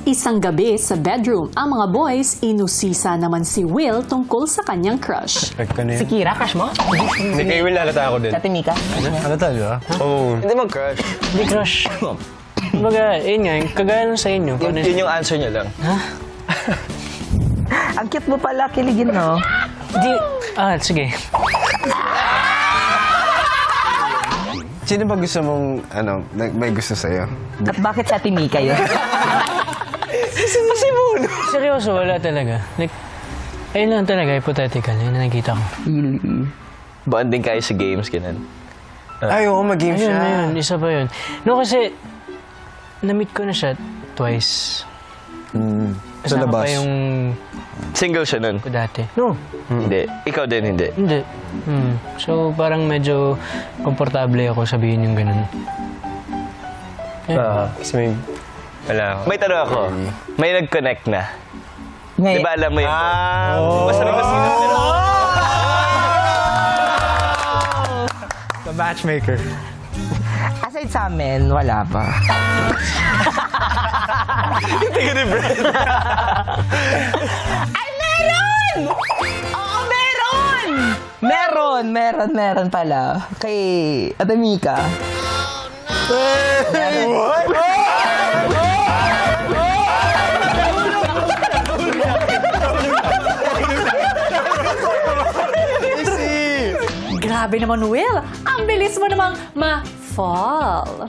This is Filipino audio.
Isang gabi sa bedroom, ang mga boys, inusisa naman si Will tungkol sa kanyang crush. Si Kira, crush mo? Hindi kay Will halata ako din. Sa Mika? Ano talaga? Oo. Hindi mag-crush. Hindi crush. Kumbaga, yun nga, kagaya lang sa inyo. Yun yung answer niya lang. Ang cute mo pala, kiligin, no? Di, sige. Sino ba gusto mong, may gusto sa'yo? At bakit sa Mika yun? Seryoso, wala talaga. Like, ayun lang talaga, hypothetical. Yun na nakita ko. Bonding kayo sa games, ganun. Ay, oo, mag-game Ayun, siya. ayun, isa pa yun. No, kasi, na-meet ko na siya twice. Sa Kasama labas. pa yung Single siya nun? ko dati. No, Hindi. Ikaw din, hindi. hindi. So, parang medyo komportable ako sabihin yung ganun. Kasi may... Wala ako. May tanong ako. May nag-connect na. Di ba alam mo yun? Basta may masinap nila. The matchmaker. Aside sa amin, wala pa. Ay, meron! Oo, meron! Meron pala. Kay Ate Mika. Grabe naman, Will. Ang bilis mo namang ma-fall.